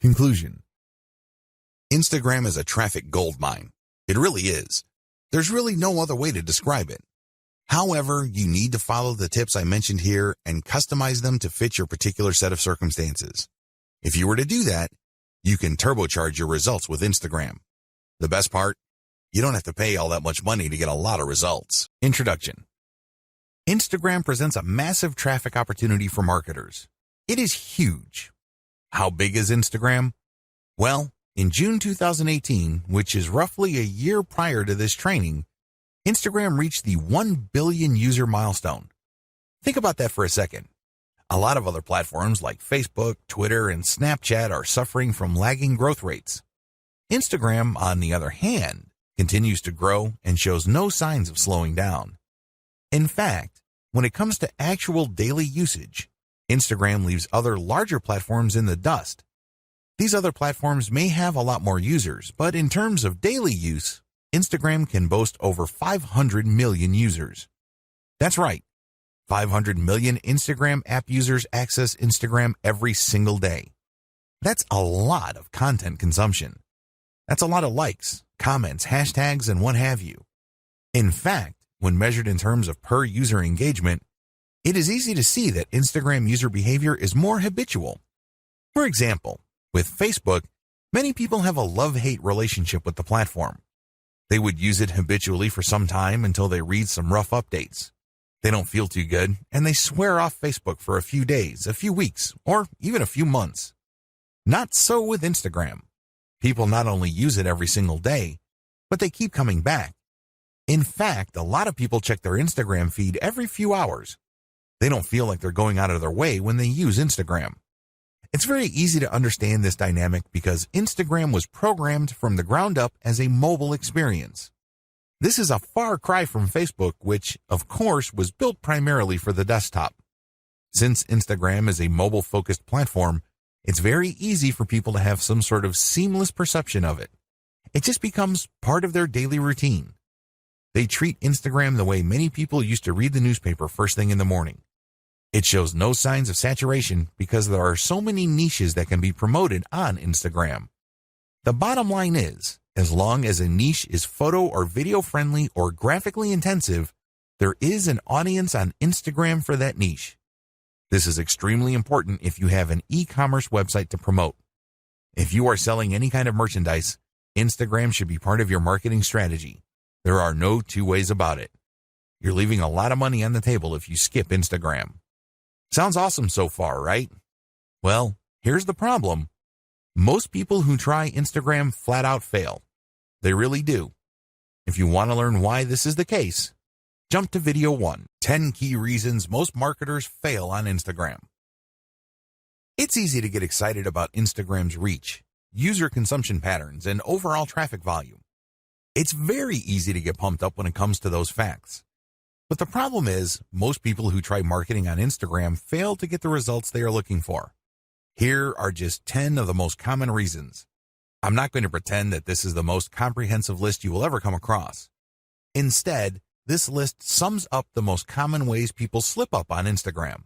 Conclusion. Instagram is a traffic goldmine. It really is. There's really no other way to describe it. However, you need to follow the tips I mentioned here and customize them to fit your particular set of circumstances. If you were to do that, you can turbocharge your results with Instagram. The best part? You don't have to pay all that much money to get a lot of results. Introduction. Instagram presents a massive traffic opportunity for marketers. It is huge. How big is Instagram? Well, in June 2018, which is roughly a year prior to this training, Instagram reached the 1 billion user milestone. Think about that for a second. A lot of other platforms like Facebook, Twitter, and Snapchat are suffering from lagging growth rates. Instagram, on the other hand, continues to grow and shows no signs of slowing down. In fact, when it comes to actual daily usage, Instagram leaves other larger platforms in the dust. These other platforms may have a lot more users, but in terms of daily use, Instagram can boast over 500 million users. That's right. 500 million Instagram app users access Instagram every single day. That's a lot of content consumption. That's a lot of likes, comments, hashtags, and what have you. In fact, when measured in terms of per user engagement, it is easy to see that Instagram user behavior is more habitual. For example, with Facebook, many people have a love-hate relationship with the platform. They would use it habitually for some time until they read some rough updates. They don't feel too good, and they swear off Facebook for a few days, a few weeks, or even a few months. Not so with Instagram. People not only use it every single day, but they keep coming back. In fact, a lot of people check their Instagram feed every few hours. They don't feel like they're going out of their way when they use Instagram. It's very easy to understand this dynamic because Instagram was programmed from the ground up as a mobile experience. This is a far cry from Facebook, which, of course, was built primarily for the desktop. Since Instagram is a mobile-focused platform, it's very easy for people to have some sort of seamless perception of it. It just becomes part of their daily routine. They treat Instagram the way many people used to read the newspaper first thing in the morning. It shows no signs of saturation because there are so many niches that can be promoted on Instagram. The bottom line is, as long as a niche is photo or video friendly or graphically intensive, there is an audience on Instagram for that niche. This is extremely important if you have an e-commerce website to promote. If you are selling any kind of merchandise, Instagram should be part of your marketing strategy. There are no two ways about it. You're leaving a lot of money on the table if you skip Instagram. Sounds awesome so far, right? Well, here's the problem. Most people who try Instagram flat out fail. They really do. If you want to learn why this is the case, jump to video 1, 10 key reasons most marketers fail on Instagram. It's easy to get excited about Instagram's reach, user consumption patterns, and overall traffic volume. It's very easy to get pumped up when it comes to those facts. But the problem is, most people who try marketing on Instagram fail to get the results they are looking for. Here are just 10 of the most common reasons. I'm not going to pretend that this is the most comprehensive list you will ever come across. Instead, this list sums up the most common ways people slip up on Instagram.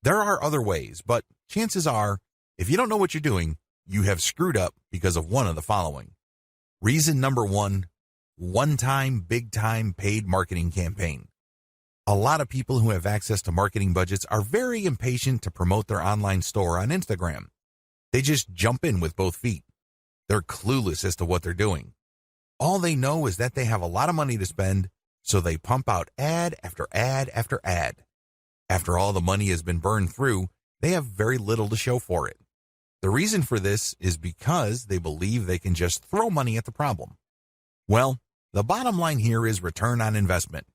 There are other ways, but chances are, if you don't know what you're doing, you have screwed up because of one of the following. Reason number 1, one-time, big-time paid marketing campaign. A lot of people who have access to marketing budgets are very impatient to promote their online store on Instagram. They just jump in with both feet. They're clueless as to what they're doing. All they know is that they have a lot of money to spend, so they pump out ad after ad after ad. After all the money has been burned through, they have very little to show for it. The reason for this is because they believe they can just throw money at the problem. Well, the bottom line here is return on investment.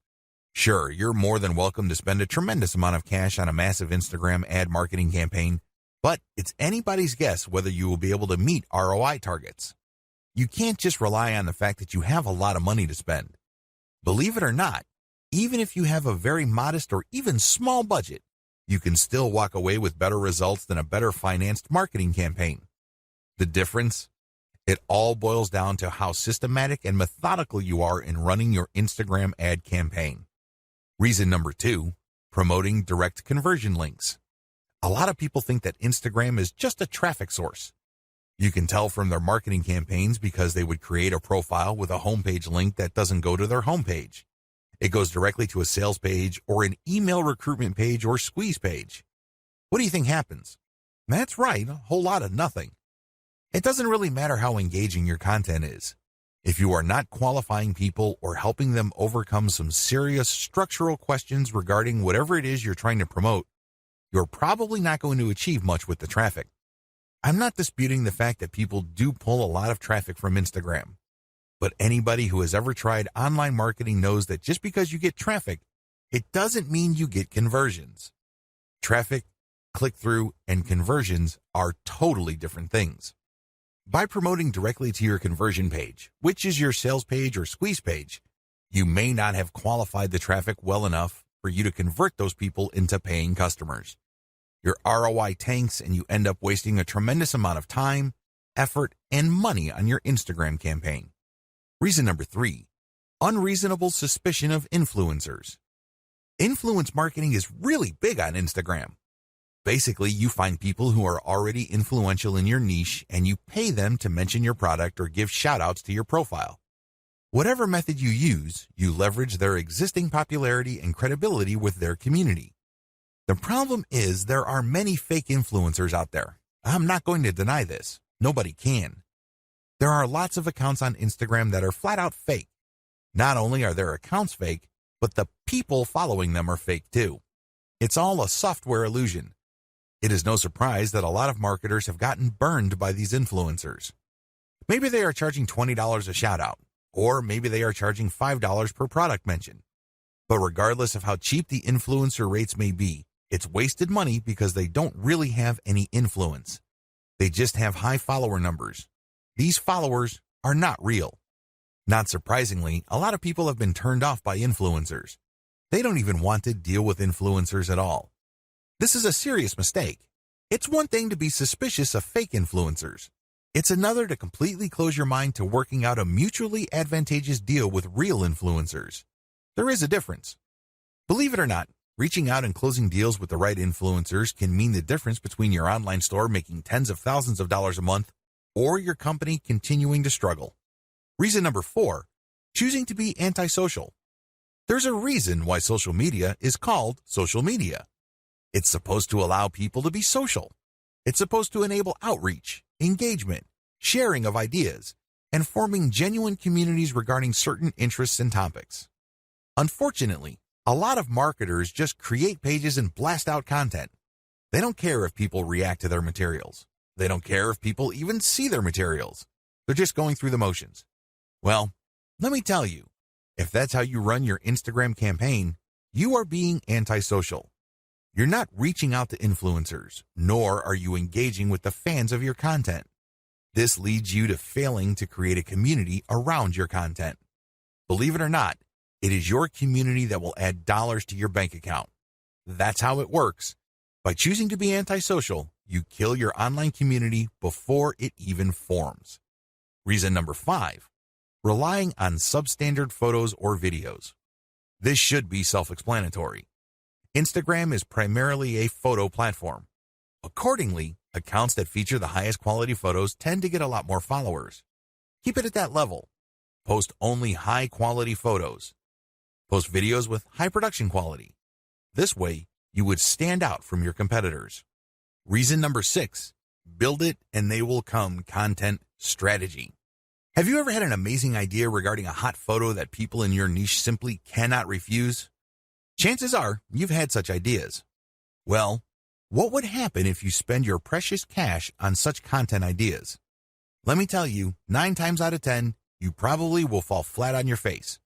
Sure, you're more than welcome to spend a tremendous amount of cash on a massive Instagram ad marketing campaign, but it's anybody's guess whether you will be able to meet ROI targets. You can't just rely on the fact that you have a lot of money to spend. Believe it or not, even if you have a very modest or even small budget, you can still walk away with better results than a better financed marketing campaign. The difference? It all boils down to how systematic and methodical you are in running your Instagram ad campaign. Reason number 2, promoting direct conversion links. A lot of people think that Instagram is just a traffic source. You can tell from their marketing campaigns because they would create a profile with a homepage link that doesn't go to their homepage. It goes directly to a sales page or an email recruitment page or squeeze page. What do you think happens? That's right, a whole lot of nothing. It doesn't really matter how engaging your content is. If you are not qualifying people or helping them overcome some serious structural questions regarding whatever it is you're trying to promote, you're probably not going to achieve much with the traffic. I'm not disputing the fact that people do pull a lot of traffic from Instagram, but anybody who has ever tried online marketing knows that just because you get traffic, it doesn't mean you get conversions. Traffic, click-through, and conversions are totally different things. By promoting directly to your conversion page, which is your sales page or squeeze page, you may not have qualified the traffic well enough for you to convert those people into paying customers. Your ROI tanks and you end up wasting a tremendous amount of time, effort, and money on your Instagram campaign. Reason number 3, unreasonable suspicion of influencers. Influence marketing is really big on Instagram. Basically, you find people who are already influential in your niche and you pay them to mention your product or give shout-outs to your profile. Whatever method you use, you leverage their existing popularity and credibility with their community. The problem is there are many fake influencers out there. I'm not going to deny this. Nobody can. There are lots of accounts on Instagram that are flat out fake. Not only are their accounts fake, but the people following them are fake too. It's all a software illusion. It is no surprise that a lot of marketers have gotten burned by these influencers. Maybe they are charging $20 a shout out, or maybe they are charging $5 per product mention. But regardless of how cheap the influencer rates may be, it's wasted money because they don't really have any influence. They just have high follower numbers. These followers are not real. Not surprisingly, a lot of people have been turned off by influencers. They don't even want to deal with influencers at all. This is a serious mistake. It's one thing to be suspicious of fake influencers. It's another to completely close your mind to working out a mutually advantageous deal with real influencers. There is a difference. Believe it or not, reaching out and closing deals with the right influencers can mean the difference between your online store making tens of thousands of dollars a month or your company continuing to struggle. Reason number 4, choosing to be antisocial. There's a reason why social media is called social media. It's supposed to allow people to be social. It's supposed to enable outreach, engagement, sharing of ideas, and forming genuine communities regarding certain interests and topics. Unfortunately, a lot of marketers just create pages and blast out content. They don't care if people react to their materials. They don't care if people even see their materials. They're just going through the motions. Well, let me tell you, if that's how you run your Instagram campaign, you are being antisocial. You're not reaching out to influencers, nor are you engaging with the fans of your content. This leads you to failing to create a community around your content. Believe it or not, it is your community that will add dollars to your bank account. That's how it works. By choosing to be antisocial, you kill your online community before it even forms. Reason number 5, relying on substandard photos or videos. This should be self-explanatory. Instagram is primarily a photo platform. Accordingly, accounts that feature the highest quality photos tend to get a lot more followers. Keep it at that level. Post only high quality photos. Post videos with high production quality. This way, you would stand out from your competitors. Reason number 6, build it and they will come content strategy. Have you ever had an amazing idea regarding a hot photo that people in your niche simply cannot refuse? Chances are you've had such ideas. Well, what would happen if you spend your precious cash on such content ideas? Let me tell you, 9 times out of 10, you probably will fall flat on your face.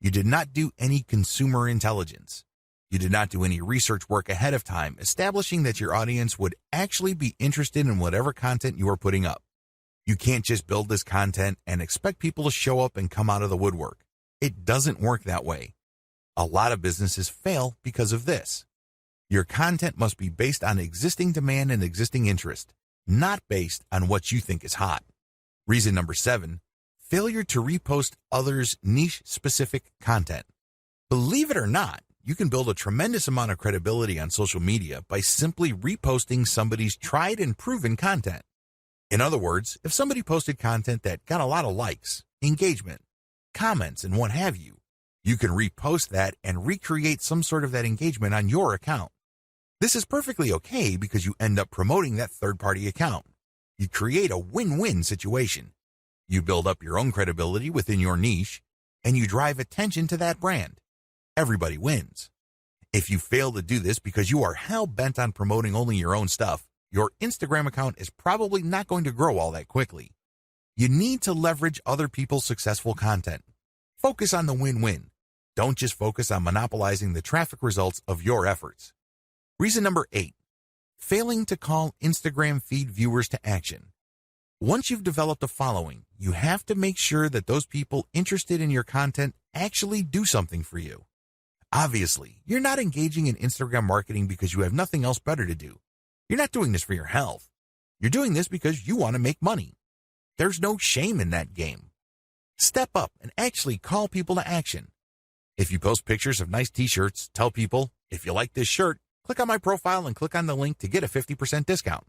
You did not do any consumer intelligence. You did not do any research work ahead of time establishing that your audience would actually be interested in whatever content you are putting up. You can't just build this content and expect people to show up and come out of the woodwork. It doesn't work that way. A lot of businesses fail because of this. Your content must be based on existing demand and existing interest, not based on what you think is hot. Reason number 7, failure to repost others' niche-specific content. Believe it or not, you can build a tremendous amount of credibility on social media by simply reposting somebody's tried and proven content. In other words, if somebody posted content that got a lot of likes, engagement, comments, and what have you, you can repost that and recreate some sort of that engagement on your account. This is perfectly okay because you end up promoting that third-party account. You create a win-win situation. You build up your own credibility within your niche, and you drive attention to that brand. Everybody wins. If you fail to do this because you are hell-bent on promoting only your own stuff, your Instagram account is probably not going to grow all that quickly. You need to leverage other people's successful content. Focus on the win-win. Don't just focus on monopolizing the traffic results of your efforts. Reason number 8, failing to call Instagram feed viewers to action. Once you've developed a following, you have to make sure that those people interested in your content actually do something for you. Obviously, you're not engaging in Instagram marketing because you have nothing else better to do. You're not doing this for your health. You're doing this because you want to make money. There's no shame in that game. Step up and actually call people to action. If you post pictures of nice t-shirts, tell people, if you like this shirt, click on my profile and click on the link to get a 50% discount.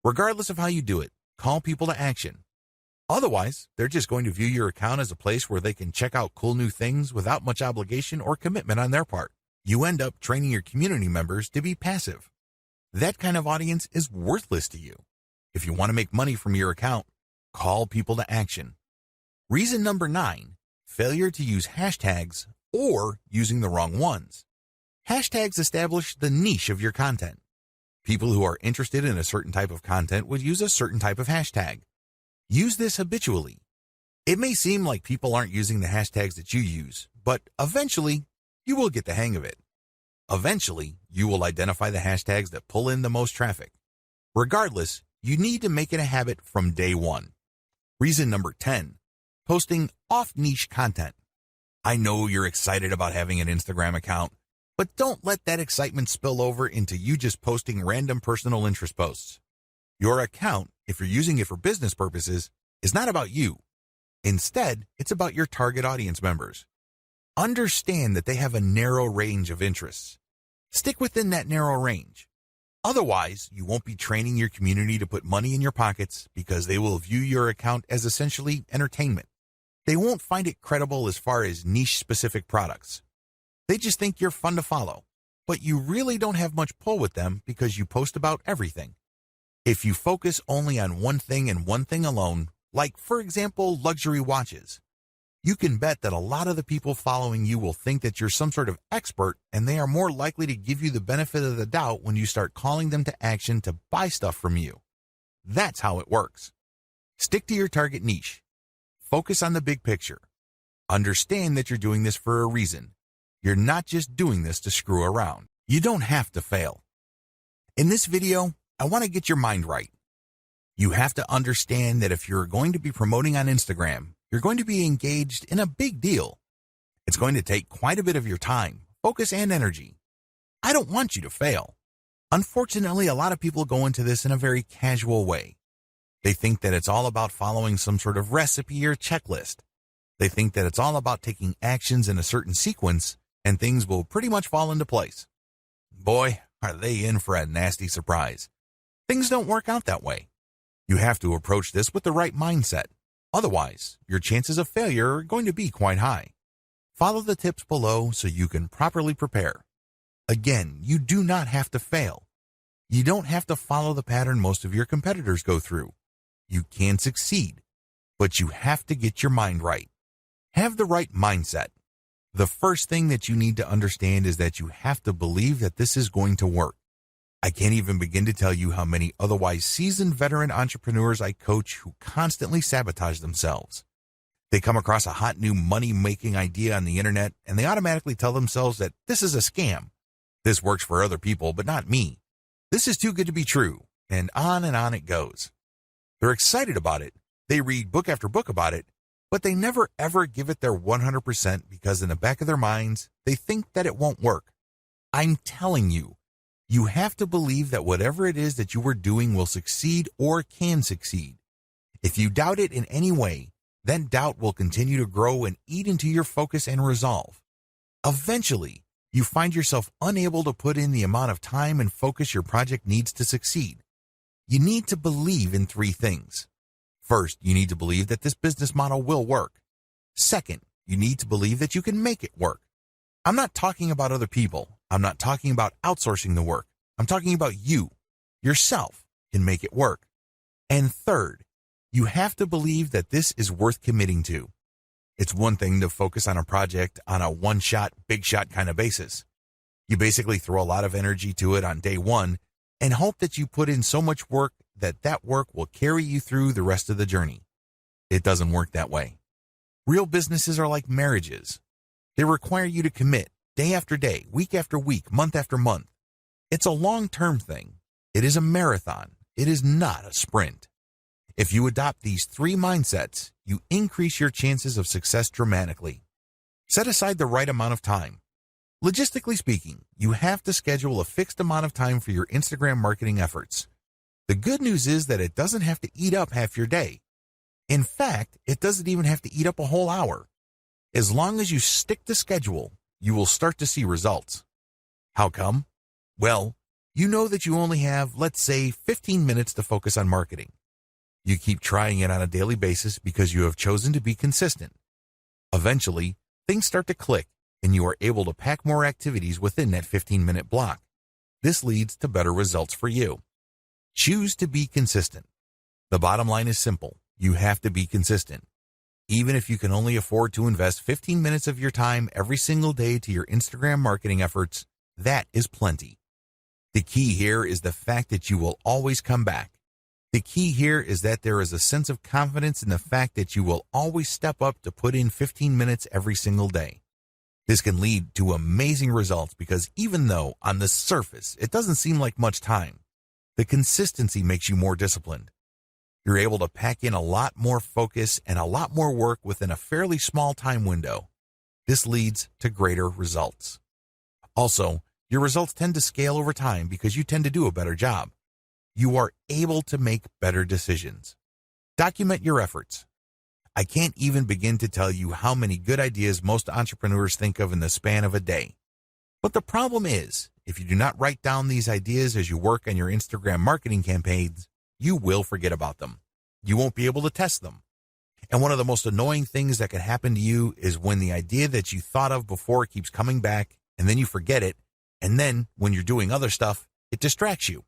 Regardless of how you do it, call people to action. Otherwise, they're just going to view your account as a place where they can check out cool new things without much obligation or commitment on their part. You end up training your community members to be passive. That kind of audience is worthless to you. If you want to make money from your account, call people to action. Reason number 9, failure to use hashtags or using the wrong ones. Hashtags establish the niche of your content. People who are interested in a certain type of content would use a certain type of hashtag. Use this habitually. It may seem like people aren't using the hashtags that you use, but eventually, you will get the hang of it. Eventually, you will identify the hashtags that pull in the most traffic. Regardless, you need to make it a habit from day one. Reason number 10, posting off-niche content. I know you're excited about having an Instagram account, but don't let that excitement spill over into you just posting random personal interest posts. Your account, if you're using it for business purposes, is not about you. Instead, it's about your target audience members. Understand that they have a narrow range of interests. Stick within that narrow range. Otherwise, you won't be training your community to put money in your pockets because they will view your account as essentially entertainment. They won't find it credible as far as niche-specific products. They just think you're fun to follow, but you really don't have much pull with them because you post about everything. If you focus only on one thing and one thing alone, like, for example, luxury watches, you can bet that a lot of the people following you will think that you're some sort of expert, and they are more likely to give you the benefit of the doubt when you start calling them to action to buy stuff from you. That's how it works. Stick to your target niche. Focus on the big picture. Understand that you're doing this for a reason. You're not just doing this to screw around. You don't have to fail. In this video, I want to get your mind right. You have to understand that if you're going to be promoting on Instagram, you're going to be engaged in a big deal. It's going to take quite a bit of your time, focus, and energy. I don't want you to fail. Unfortunately, a lot of people go into this in a very casual way. They think that it's all about following some sort of recipe or checklist. They think that it's all about taking actions in a certain sequence and things will pretty much fall into place. Boy, are they in for a nasty surprise. Things don't work out that way. You have to approach this with the right mindset. Otherwise, your chances of failure are going to be quite high. Follow the tips below so you can properly prepare. Again, you do not have to fail. You don't have to follow the pattern most of your competitors go through. You can succeed, but you have to get your mind right. Have the right mindset. The first thing that you need to understand is that you have to believe that this is going to work. I can't even begin to tell you how many otherwise seasoned veteran entrepreneurs I coach who constantly sabotage themselves. They come across a hot new money-making idea on the internet and they automatically tell themselves that this is a scam. This works for other people, but not me. This is too good to be true, and on it goes. They're excited about it. They read book after book about it, but they never ever give it their 100% because in the back of their minds, they think that it won't work. I'm telling you, you have to believe that whatever it is that you are doing will succeed or can succeed. If you doubt it in any way, then doubt will continue to grow and eat into your focus and resolve. Eventually, you find yourself unable to put in the amount of time and focus your project needs to succeed. You need to believe in three things. First, you need to believe that this business model will work. Second, you need to believe that you can make it work. I'm not talking about other people. I'm not talking about outsourcing the work. I'm talking about you, yourself, can make it work. And third, you have to believe that this is worth committing to. It's one thing to focus on a project on a one-shot, big-shot kind of basis. You basically throw a lot of energy to it on day one and hope that you put in so much work that that work will carry you through the rest of the journey. It doesn't work that way. Real businesses are like marriages. They require you to commit day after day, week after week, month after month. It's a long-term thing. It is a marathon. It is not a sprint. If you adopt these three mindsets, you increase your chances of success dramatically. Set aside the right amount of time. Logistically speaking, you have to schedule a fixed amount of time for your Instagram marketing efforts. The good news is that it doesn't have to eat up half your day. In fact, it doesn't even have to eat up a whole hour. As long as you stick to schedule, you will start to see results. How come? Well, you know that you only have, let's say, 15 minutes to focus on marketing. You keep trying it on a daily basis because you have chosen to be consistent. Eventually, things start to click and you are able to pack more activities within that 15-minute block. This leads to better results for you. Choose to be consistent. The bottom line is simple. You have to be consistent. Even if you can only afford to invest 15 minutes of your time every single day to your Instagram marketing efforts, that is plenty. The key here is the fact that you will always come back. The key here is that there is a sense of confidence in the fact that you will always step up to put in 15 minutes every single day. This can lead to amazing results because even though on the surface it doesn't seem like much time, the consistency makes you more disciplined. You're able to pack in a lot more focus and a lot more work within a fairly small time window. This leads to greater results. Also, your results tend to scale over time because you tend to do a better job. You are able to make better decisions. Document your efforts. I can't even begin to tell you how many good ideas most entrepreneurs think of in the span of a day. But the problem is, if you do not write down these ideas as you work on your Instagram marketing campaigns, you will forget about them. You won't be able to test them. And one of the most annoying things that can happen to you is when the idea that you thought of before keeps coming back, and then you forget it, and then when you're doing other stuff, it distracts you.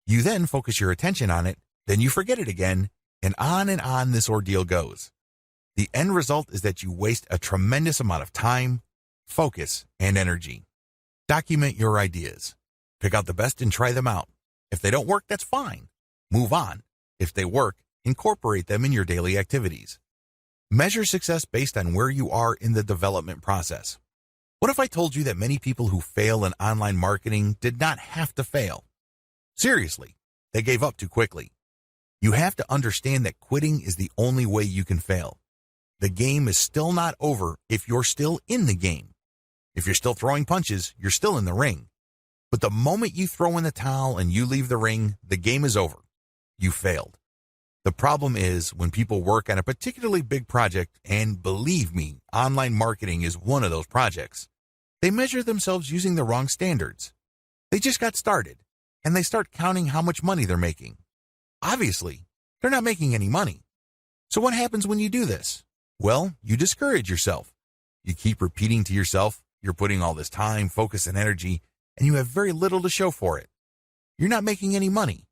You then focus your attention on it, then you forget it again, and on this ordeal goes. The end result is that you waste a tremendous amount of time, focus, and energy. Document your ideas. Pick out the best and try them out. If they don't work, that's fine. Move on. If they work, incorporate them in your daily activities. Measure success based on where you are in the development process. What if I told you that many people who fail in online marketing did not have to fail? Seriously, they gave up too quickly. You have to understand that quitting is the only way you can fail. The game is still not over if you're still in the game. If you're still throwing punches, you're still in the ring. But the moment you throw in the towel and you leave the ring, the game is over. You failed. The problem is when people work on a particularly big project, and believe me, online marketing is one of those projects, they measure themselves using the wrong standards. They just got started, and they start counting how much money they're making. Obviously, they're not making any money. So what happens when you do this? Well, you discourage yourself. You keep repeating to yourself, you're putting all this time, focus, and energy, and you have very little to show for it. You're not making any money.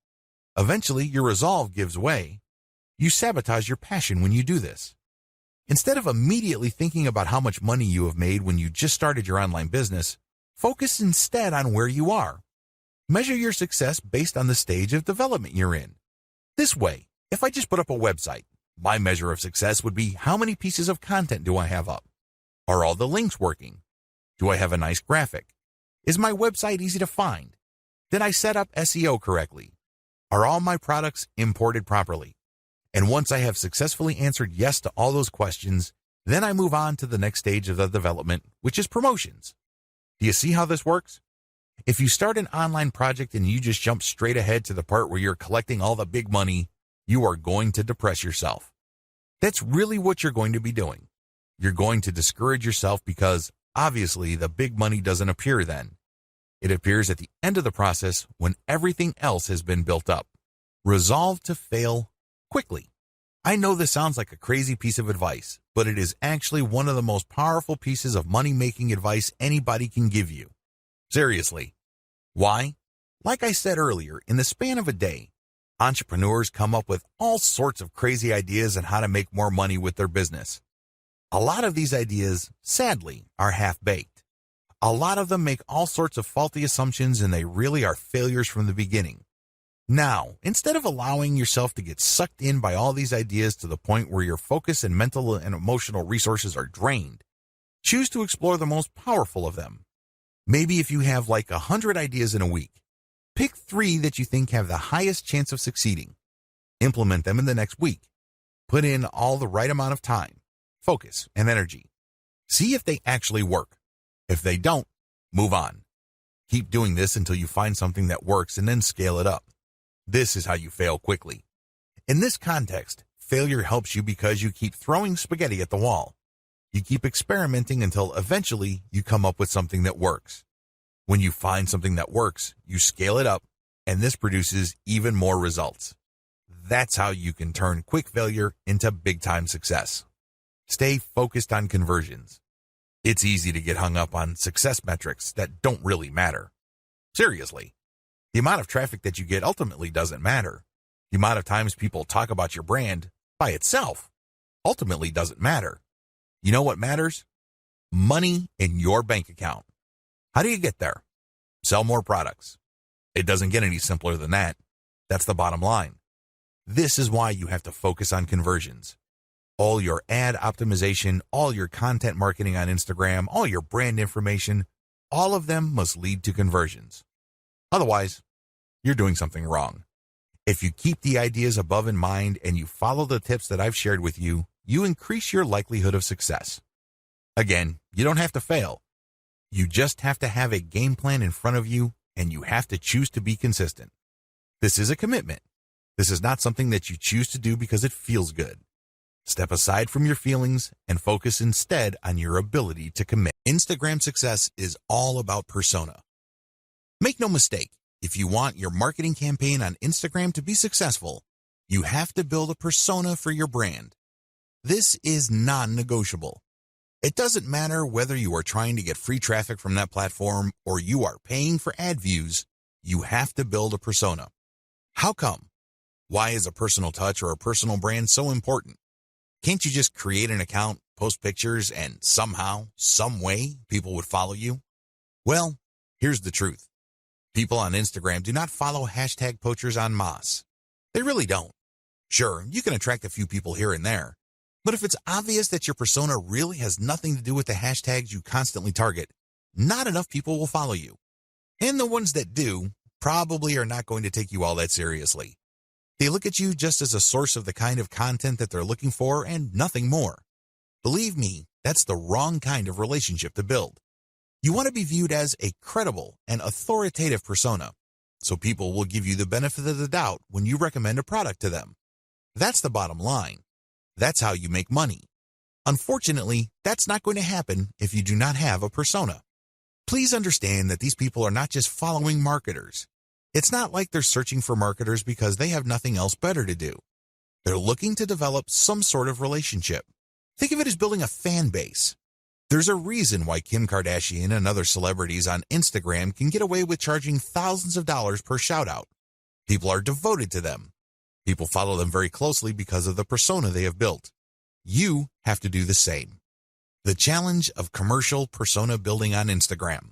Eventually, your resolve gives way. You sabotage your passion when you do this. Instead of immediately thinking about how much money you have made when you just started your online business, focus instead on where you are. Measure your success based on the stage of development you're in. This way, if I just put up a website, my measure of success would be how many pieces of content do I have up? Are all the links working? Do I have a nice graphic? Is my website easy to find? Did I set up SEO correctly? Are all my products imported properly? And once I have successfully answered yes to all those questions, then I move on to the next stage of the development, which is promotions. Do you see how this works? If you start an online project and you just jump straight ahead to the part where you're collecting all the big money, you are going to depress yourself. That's really what you're going to be doing. You're going to discourage yourself because, obviously, the big money doesn't appear then. It appears at the end of the process when everything else has been built up. Resolve to fail quickly. I know this sounds like a crazy piece of advice, but it is actually one of the most powerful pieces of money-making advice anybody can give you. Seriously. Why? Like I said earlier, in the span of a day, entrepreneurs come up with all sorts of crazy ideas on how to make more money with their business. A lot of these ideas, sadly, are half-baked. A lot of them make all sorts of faulty assumptions, and they really are failures from the beginning. Now, instead of allowing yourself to get sucked in by all these ideas to the point where your focus and mental and emotional resources are drained, choose to explore the most powerful of them. Maybe if you have like 100 ideas in a week, pick 3 that you think have the highest chance of succeeding. Implement them in the next week. Put in all the right amount of time, focus, and energy. See if they actually work. If they don't, move on. Keep doing this until you find something that works and then scale it up. This is how you fail quickly. In this context, failure helps you because you keep throwing spaghetti at the wall. You keep experimenting until eventually you come up with something that works. When you find something that works, you scale it up, and this produces even more results. That's how you can turn quick failure into big-time success. Stay focused on conversions. It's easy to get hung up on success metrics that don't really matter. Seriously. The amount of traffic that you get ultimately doesn't matter. The amount of times people talk about your brand by itself ultimately doesn't matter. You know what matters? Money in your bank account. How do you get there? Sell more products. It doesn't get any simpler than that. That's the bottom line. This is why you have to focus on conversions. All your ad optimization, all your content marketing on Instagram, all your brand information, all of them must lead to conversions. Otherwise, you're doing something wrong. If you keep the ideas above in mind and you follow the tips that I've shared with you, you increase your likelihood of success. Again, you don't have to fail. You just have to have a game plan in front of you, and you have to choose to be consistent. This is a commitment. This is not something that you choose to do because it feels good. Step aside from your feelings and focus instead on your ability to commit. Instagram success is all about persona. Make no mistake, if you want your marketing campaign on Instagram to be successful, you have to build a persona for your brand. This is non-negotiable. It doesn't matter whether you are trying to get free traffic from that platform or you are paying for ad views, you have to build a persona. How come? Why is a personal touch or a personal brand so important? Can't you just create an account, post pictures, and somehow, some way, people would follow you? Well, here's the truth. People on Instagram do not follow hashtag poachers en masse. They really don't. Sure, you can attract a few people here and there, but if it's obvious that your persona really has nothing to do with the hashtags you constantly target, not enough people will follow you. And the ones that do probably are not going to take you all that seriously. They look at you just as a source of the kind of content that they're looking for and nothing more. Believe me, that's the wrong kind of relationship to build. You want to be viewed as a credible and authoritative persona, so people will give you the benefit of the doubt when you recommend a product to them. That's the bottom line. That's how you make money. Unfortunately, that's not going to happen if you do not have a persona. Please understand that these people are not just following marketers. It's not like they're searching for marketers because they have nothing else better to do. They're looking to develop some sort of relationship. Think of it as building a fan base. There's a reason why Kim Kardashian and other celebrities on Instagram can get away with charging thousands of dollars per shout-out. People are devoted to them. People follow them very closely because of the persona they have built. You have to do the same. The challenge of commercial persona building on Instagram.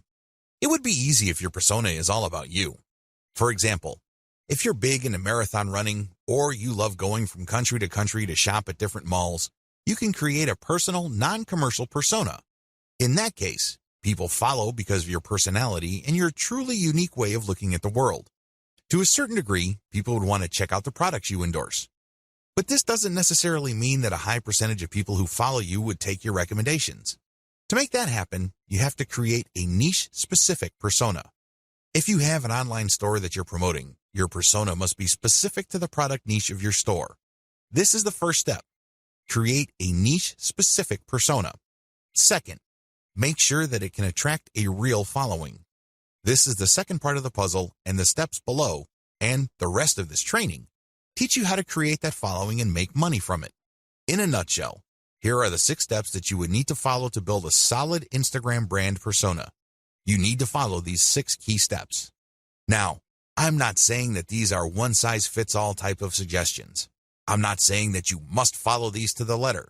It would be easy if your persona is all about you. For example, if you're big into marathon running or you love going from country to country to shop at different malls, you can create a personal, non-commercial persona. In that case, people follow because of your personality and your truly unique way of looking at the world. To a certain degree, people would want to check out the products you endorse. But this doesn't necessarily mean that a high percentage of people who follow you would take your recommendations. To make that happen, you have to create a niche-specific persona. If you have an online store that you're promoting, your persona must be specific to the product niche of your store. This is the first step. Create a niche-specific persona. Second, make sure that it can attract a real following. This is the second part of the puzzle, and the steps below, and the rest of this training, teach you how to create that following and make money from it. In a nutshell, here are the 6 steps that you would need to follow to build a solid Instagram brand persona. You need to follow these 6 key steps. Now, I'm not saying that these are one-size-fits-all type of suggestions. I'm not saying that you must follow these to the letter.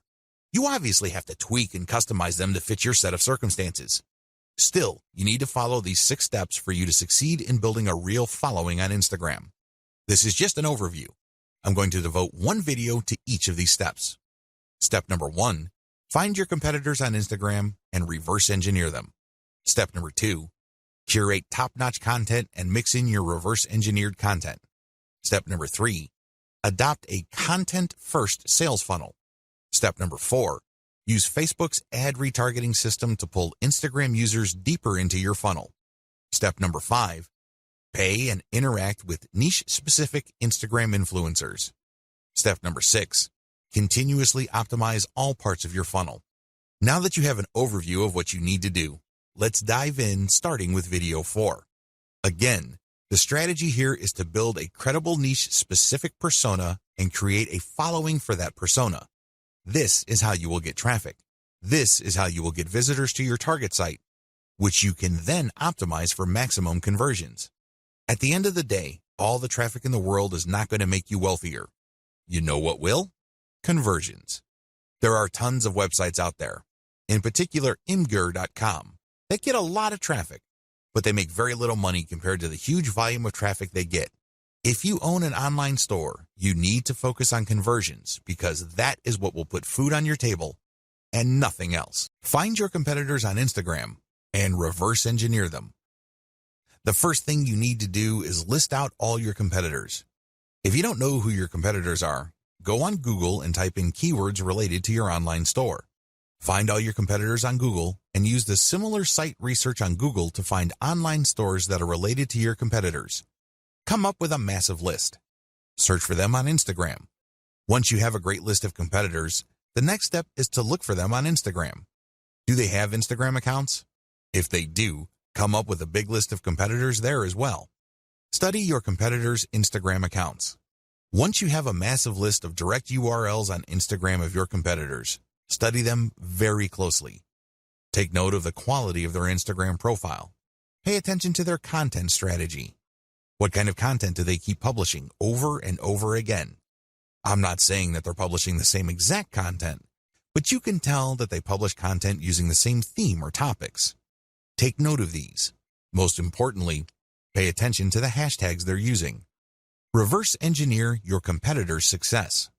You obviously have to tweak and customize them to fit your set of circumstances. Still, you need to follow these 6 steps for you to succeed in building a real following on Instagram. This is just an overview. I'm going to devote one video to each of these steps. Step number 1, find your competitors on Instagram and reverse engineer them. Step number 2, curate top-notch content and mix in your reverse engineered content. Step number 3, adopt a content-first sales funnel. Step number 4, use Facebook's ad retargeting system to pull Instagram users deeper into your funnel. Step number 5, pay and interact with niche-specific Instagram influencers. Step number 6, continuously optimize all parts of your funnel. Now that you have an overview of what you need to do, let's dive in, starting with video 4. Again, the strategy here is to build a credible niche-specific persona and create a following for that persona. This is how you will get traffic. This is how you will get visitors to your target site, which you can then optimize for maximum conversions. At the end of the day, all the traffic in the world is not going to make you wealthier. You know what will? Conversions. There are tons of websites out there, in particular Imgur.com, that get a lot of traffic, but they make very little money compared to the huge volume of traffic they get. If you own an online store, you need to focus on conversions because that is what will put food on your table and nothing else. Find your competitors on Instagram and reverse engineer them. The first thing you need to do is list out all your competitors. If you don't know who your competitors are, go on Google and type in keywords related to your online store. Find all your competitors on Google and use the similar site research on Google to find online stores that are related to your competitors. Come up with a massive list. Search for them on Instagram. Once you have a great list of competitors, the next step is to look for them on Instagram. Do they have Instagram accounts? If they do, come up with a big list of competitors there as well. Study your competitors' Instagram accounts. Once you have a massive list of direct URLs on Instagram of your competitors, study them very closely. Take note of the quality of their Instagram profile. Pay attention to their content strategy. What kind of content do they keep publishing over and over again? I'm not saying that they're publishing the same exact content, but you can tell that they publish content using the same theme or topics. Take note of these. Most importantly, pay attention to the hashtags they're using. Reverse engineer your competitors' success.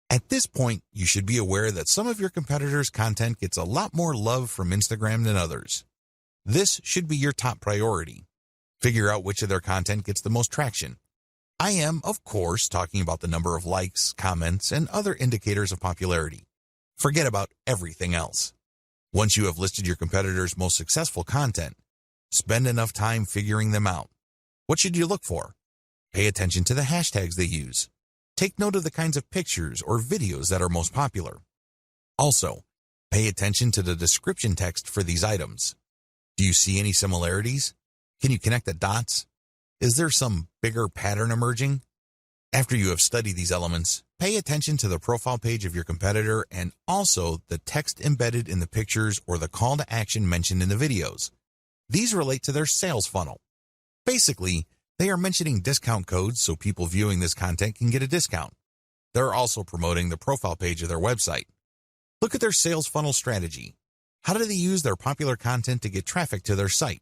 At this point, you should be aware that some of your competitors' content gets a lot more love from Instagram than others. This should be your top priority. Figure out which of their content gets the most traction. I am, of course, talking about the number of likes, comments, and other indicators of popularity. Forget about everything else. Once you have listed your competitors' most successful content, spend enough time figuring them out. What should you look for? Pay attention to the hashtags they use. Take note of the kinds of pictures or videos that are most popular. Also, pay attention to the description text for these items. Do you see any similarities? Can you connect the dots? Is there some bigger pattern emerging? After you have studied these elements, pay attention to the profile page of your competitor and also the text embedded in the pictures or the call to action mentioned in the videos. These relate to their sales funnel. Basically, they are mentioning discount codes so people viewing this content can get a discount. They're also promoting the profile page of their website. Look at their sales funnel strategy. How do they use their popular content to get traffic to their site?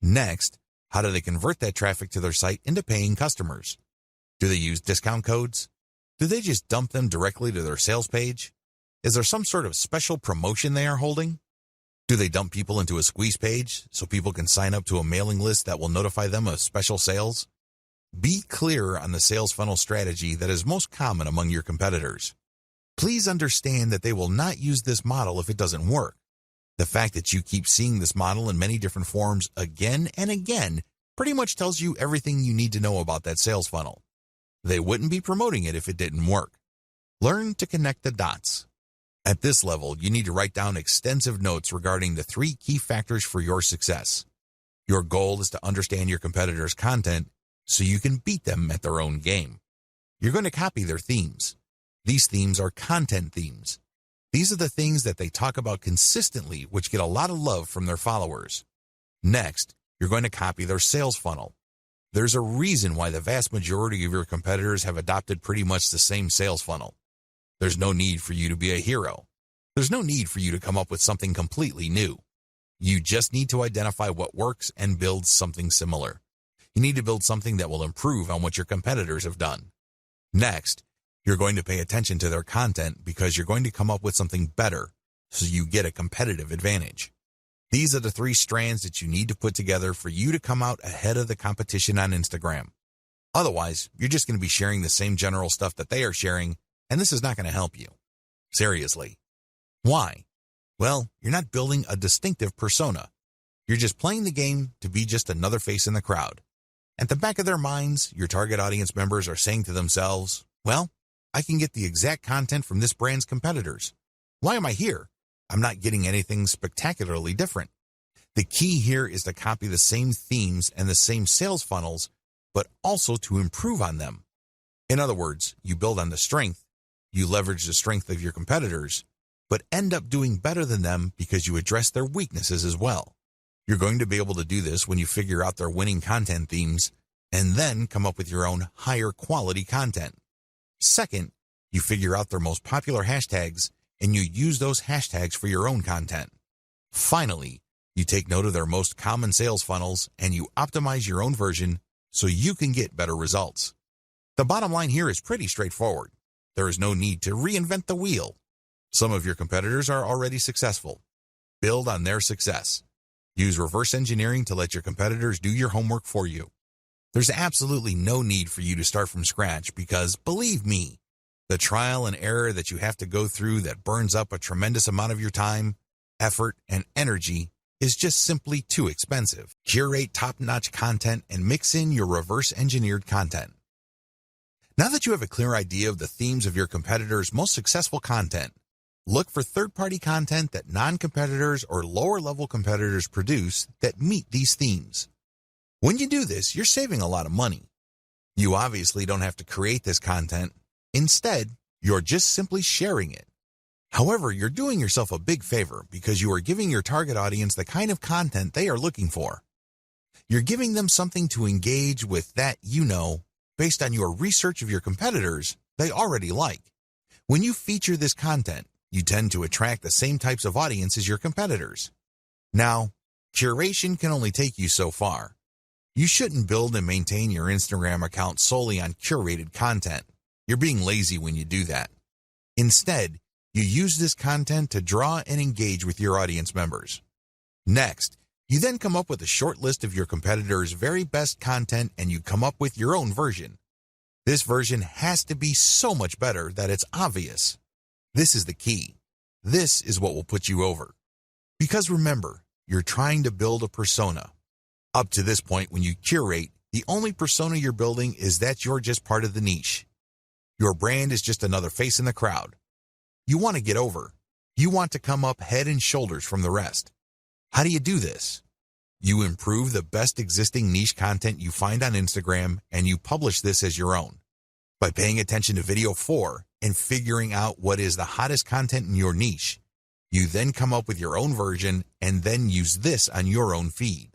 Next, how do they convert that traffic to their site into paying customers? Do they use discount codes? Do they just dump them directly to their sales page? Is there some sort of special promotion they are holding? Do they dump people into a squeeze page so people can sign up to a mailing list that will notify them of special sales? Be clear on the sales funnel strategy that is most common among your competitors. Please understand that they will not use this model if it doesn't work. The fact that you keep seeing this model in many different forms again and again pretty much tells you everything you need to know about that sales funnel. They wouldn't be promoting it if it didn't work. Learn to connect the dots. At this level, you need to write down extensive notes regarding the 3 key factors for your success. Your goal is to understand your competitors' content so you can beat them at their own game. you're going to copy their themes. These themes are content themes. These are the things that they talk about consistently, which get a lot of love from their followers. Next, you're going to copy their sales funnel. There's a reason why the vast majority of your competitors have adopted pretty much the same sales funnel. There's no need for you to be a hero. There's no need for you to come up with something completely new. You just need to identify what works and build something similar. You need to build something that will improve on what your competitors have done. Next, you're going to pay attention to their content because you're going to come up with something better so you get a competitive advantage. These are the 3 strands that you need to put together for you to come out ahead of the competition on Instagram. Otherwise, you're just going to be sharing the same general stuff that they are sharing, and this is not going to help you. Seriously. Why? Well, you're not building a distinctive persona. You're just playing the game to be just another face in the crowd. At the back of their minds, your target audience members are saying to themselves, well, I can get the exact content from this brand's competitors. Why am I here? I'm not getting anything spectacularly different. The key here is to copy the same themes and the same sales funnels, but also to improve on them. In other words, you build on the strength, you leverage the strength of your competitors, but end up doing better than them because you address their weaknesses as well. You're going to be able to do this when you figure out their winning content themes and then come up with your own higher quality content. Second, you figure out their most popular hashtags and you use those hashtags for your own content. Finally, you take note of their most common sales funnels and you optimize your own version so you can get better results. The bottom line here is pretty straightforward. There is no need to reinvent the wheel. Some of your competitors are already successful. Build on their success. Use reverse engineering to let your competitors do your homework for you. There's absolutely no need for you to start from scratch because, believe me, the trial and error that you have to go through that burns up a tremendous amount of your time, effort, and energy is just simply too expensive. Curate top-notch content and mix in your reverse-engineered content. Now that you have a clear idea of the themes of your competitors' most successful content, look for third-party content that non-competitors or lower-level competitors produce that meet these themes. When you do this, you're saving a lot of money. You obviously don't have to create this content. Instead, you're just simply sharing it. However, you're doing yourself a big favor because you are giving your target audience the kind of content they are looking for. You're giving them something to engage with that based on your research of your competitors, they already like. When you feature this content, you tend to attract the same types of audience as your competitors. Now, curation can only take you so far. You shouldn't build and maintain your Instagram account solely on curated content. You're being lazy when you do that. Instead, you use this content to draw and engage with your audience members. Next, you then come up with a short list of your competitors' very best content and you come up with your own version. This version has to be so much better that it's obvious. This is the key. This is what will put you over. Because remember, you're trying to build a persona. Up to this point, when you curate, the only persona you're building is that you're just part of the niche. Your brand is just another face in the crowd. You want to get over. You want to come up head and shoulders from the rest. How do you do this? You improve the best existing niche content you find on Instagram and you publish this as your own. By paying attention to video 4 and figuring out what is the hottest content in your niche, you then come up with your own version and then use this on your own feed.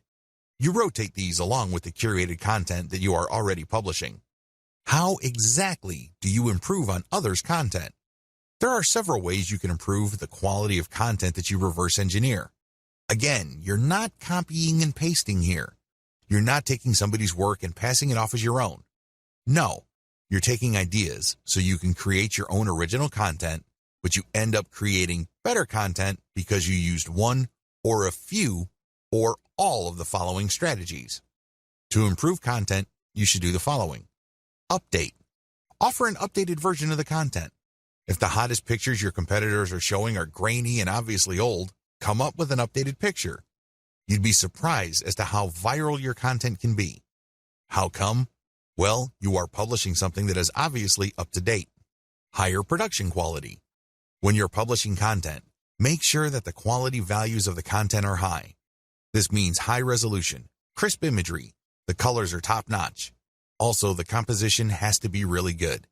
You rotate these along with the curated content that you are already publishing. How exactly do you improve on others' content? There are several ways you can improve the quality of content that you reverse engineer. Again, you're not copying and pasting here. You're not taking somebody's work and passing it off as your own. No, you're taking ideas so you can create your own original content, but you end up creating better content because you used one or a few or all of the following strategies. To improve content, you should do the following. Update. Offer an updated version of the content. If the hottest pictures your competitors are showing are grainy and obviously old, come up with an updated picture. You'd be surprised as to how viral your content can be. How come? Well, you are publishing something that is obviously up to date. Higher production quality. When you're publishing content, make sure that the quality values of the content are high. This means high resolution, crisp imagery, the colors are top-notch. Also, the composition has to be really good.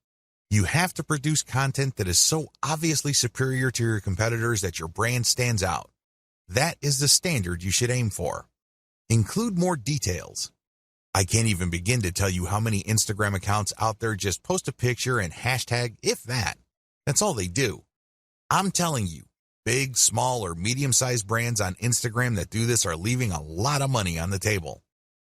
You have to produce content that is so obviously superior to your competitors that your brand stands out. That is the standard you should aim for. Include more details. I can't even begin to tell you how many Instagram accounts out there just post a picture and hashtag, if that. That's all they do. I'm telling you, big, small, or medium-sized brands on Instagram that do this are leaving a lot of money on the table.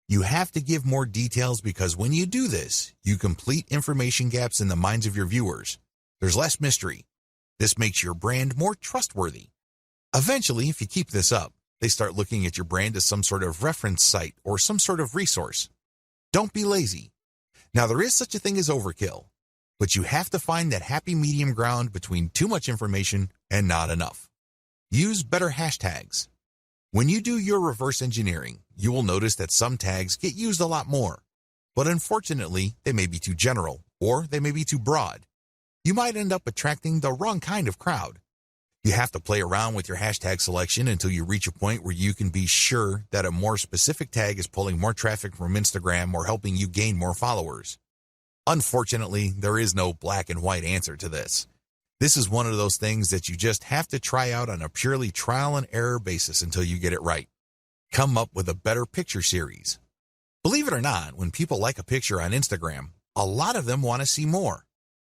You have to give more details because when you do this, you complete information gaps in the minds of your viewers. There's less mystery. This makes your brand more trustworthy. Eventually, if you keep this up, they start looking at your brand as some sort of reference site or some sort of resource. Don't be lazy. Now, there is such a thing as overkill, but you have to find that happy medium ground between too much information and not enough. Use better hashtags. When you do your reverse engineering, you will notice that some tags get used a lot more, but unfortunately, they may be too general or they may be too broad. You might end up attracting the wrong kind of crowd. You have to play around with your hashtag selection until you reach a point where you can be sure that a more specific tag is pulling more traffic from Instagram or helping you gain more followers. Unfortunately, there is no black and white answer to this. This is one of those things that you just have to try out on a purely trial and error basis until you get it right. Come up with a better picture series. Believe it or not, when people like a picture on Instagram, a lot of them want to see more.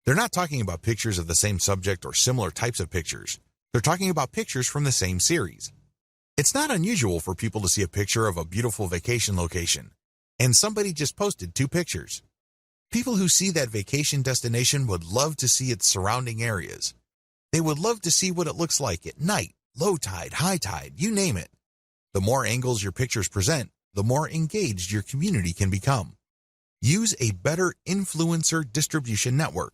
They're not talking about pictures of the same subject or similar types of pictures. They're talking about pictures from the same series. It's not unusual for people to see a picture of a beautiful vacation location, and somebody just posted 2 pictures. People who see that vacation destination would love to see its surrounding areas. They would love to see what it looks like at night, low tide, high tide, you name it. The more angles your pictures present, the more engaged your community can become. Use a better influencer distribution network.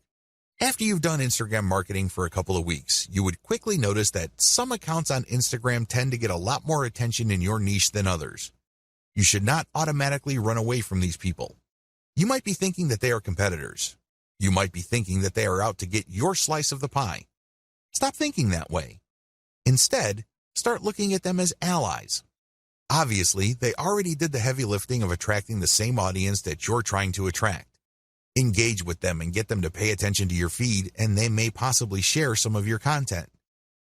After you've done Instagram marketing for a couple of weeks, you would quickly notice that some accounts on Instagram tend to get a lot more attention in your niche than others. You should not automatically run away from these people. You might be thinking that they are competitors. You might be thinking that they are out to get your slice of the pie. Stop thinking that way. Instead, start looking at them as allies. Obviously, they already did the heavy lifting of attracting the same audience that you're trying to attract. Engage with them and get them to pay attention to your feed, and they may possibly share some of your content.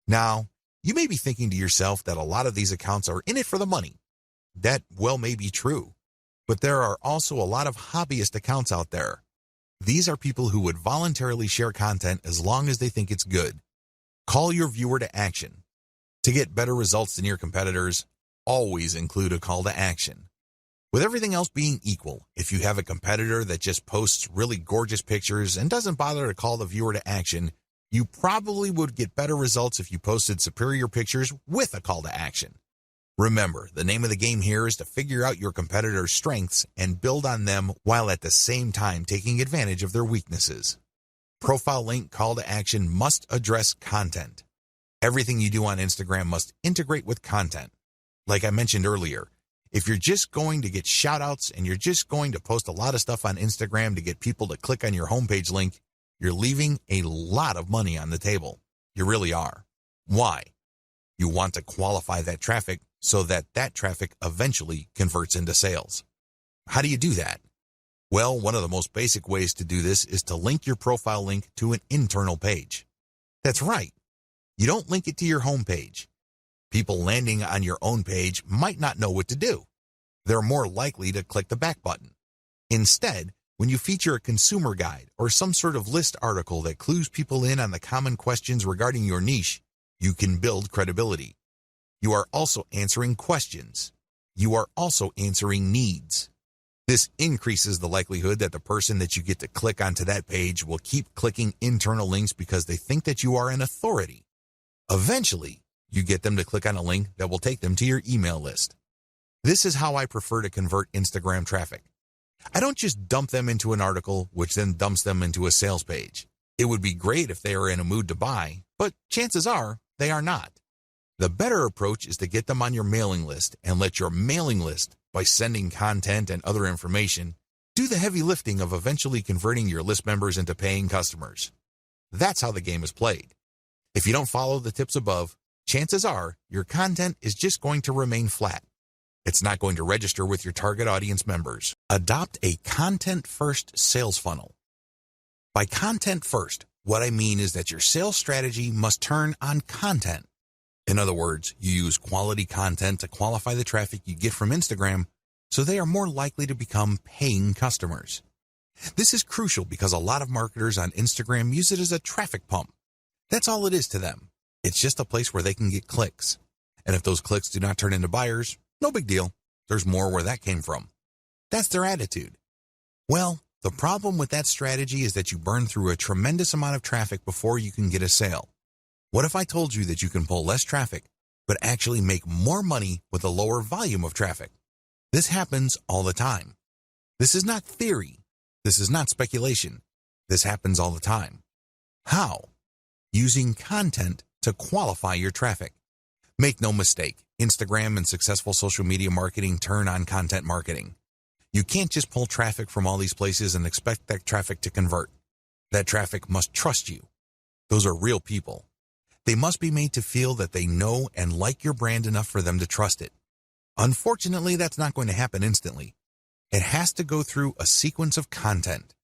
Now, you may be thinking to yourself that a lot of these accounts are in it for the money. That well may be true, but there are also a lot of hobbyist accounts out there. These are people who would voluntarily share content as long as they think it's good. Call your viewer to action. To get better results than your competitors, always include a call to action. With everything else being equal, if you have a competitor that just posts really gorgeous pictures and doesn't bother to call the viewer to action, you probably would get better results if you posted superior pictures with a call to action. Remember, the name of the game here is to figure out your competitor's strengths and build on them while at the same time taking advantage of their weaknesses. Profile link call to action must address content. Everything you do on Instagram must integrate with content. Like I mentioned earlier, if you're just going to get shout-outs and you're just going to post a lot of stuff on Instagram to get people to click on your homepage link, you're leaving a lot of money on the table. You really are. Why? You want to qualify that traffic so that that traffic eventually converts into sales. How do you do that? Well, one of the most basic ways to do this is to link your profile link to an internal page. That's right. You don't link it to your homepage. People landing on your own page might not know what to do. They're more likely to click the back button. Instead, when you feature a consumer guide or some sort of list article that clues people in on the common questions regarding your niche, you can build credibility. You are also answering questions. You are also answering needs. This increases the likelihood that the person that you get to click onto that page will keep clicking internal links because they think that you are an authority. Eventually, you get them to click on a link that will take them to your email list. This is how I prefer to convert Instagram traffic. I don't just dump them into an article, which then dumps them into a sales page. It would be great if they are in a mood to buy, but chances are they are not. The better approach is to get them on your mailing list and let your mailing list, by sending content and other information, do the heavy lifting of eventually converting your list members into paying customers. That's how the game is played. If you don't follow the tips above, chances are your content is just going to remain flat. It's not going to register with your target audience members. Adopt a content-first sales funnel. By content first, what I mean is that your sales strategy must turn on content. In other words, you use quality content to qualify the traffic you get from Instagram so they are more likely to become paying customers. This is crucial because a lot of marketers on Instagram use it as a traffic pump. That's all it is to them. It's just a place where they can get clicks. And if those clicks do not turn into buyers, no big deal. There's more where that came from. That's their attitude. Well, the problem with that strategy is that you burn through a tremendous amount of traffic before you can get a sale. What if I told you that you can pull less traffic, but actually make more money with a lower volume of traffic? This happens all the time. This is not theory. This is not speculation. This happens all the time. How? Using content to qualify your traffic. Make no mistake, Instagram and successful social media marketing turn on content marketing. You can't just pull traffic from all these places and expect that traffic to convert. That traffic must trust you. Those are real people. They must be made to feel that they know and like your brand enough for them to trust it. Unfortunately, that's not going to happen instantly. It has to go through a sequence of content.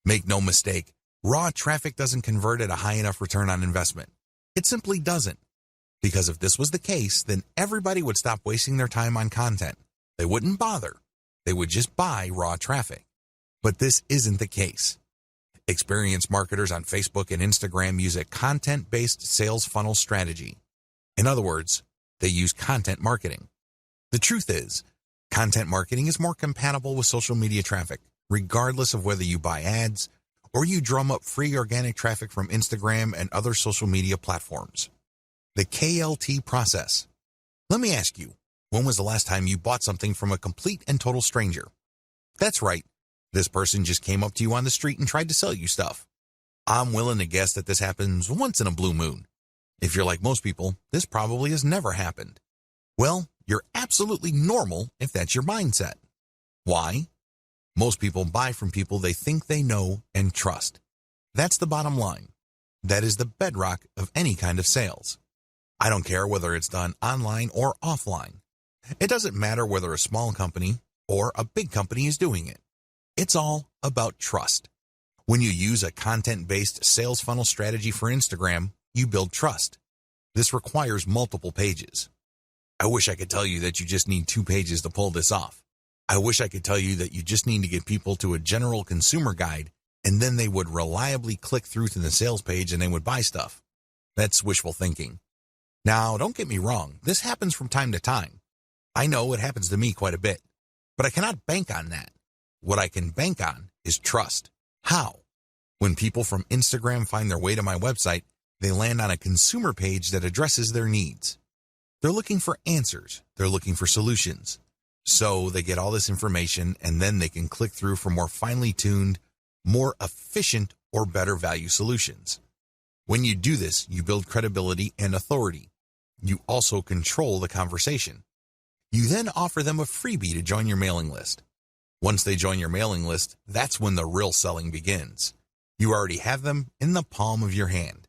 Make no mistake, raw traffic doesn't convert at a high enough return on investment. It simply doesn't. Because if this was the case, then everybody would stop wasting their time on content. They wouldn't bother. They would just buy raw traffic. But this isn't the case. Experienced marketers on Facebook and Instagram use a content-based sales funnel strategy. In other words, they use content marketing. The truth is, content marketing is more compatible with social media traffic, regardless of whether you buy ads or you drum up free organic traffic from Instagram and other social media platforms. The KLT process. Let me ask you, when was the last time you bought something from a complete and total stranger? That's right. This person just came up to you on the street and tried to sell you stuff. I'm willing to guess that this happens once in a blue moon. If you're like most people, this probably has never happened. Well, you're absolutely normal if that's your mindset. Why? Most people buy from people they think they know and trust. That's the bottom line. That is the bedrock of any kind of sales. I don't care whether it's done online or offline. It doesn't matter whether a small company or a big company is doing it. It's all about trust. When you use a content-based sales funnel strategy for Instagram, you build trust. This requires multiple pages. I wish I could tell you that you just need 2 pages to pull this off. I wish I could tell you that you just need to get people to a general consumer guide and then they would reliably click through to the sales page and they would buy stuff. That's wishful thinking. Now, don't get me wrong, this happens from time to time. I know it happens to me quite a bit, but I cannot bank on that. What I can bank on is trust. How? When people from Instagram find their way to my website, they land on a consumer page that addresses their needs. They're looking for answers. They're looking for solutions. So they get all this information and then they can click through for more finely tuned, more efficient, or better value solutions. When you do this, you build credibility and authority. You also control the conversation. You then offer them a freebie to join your mailing list. Once they join your mailing list, that's when the real selling begins. You already have them in the palm of your hand.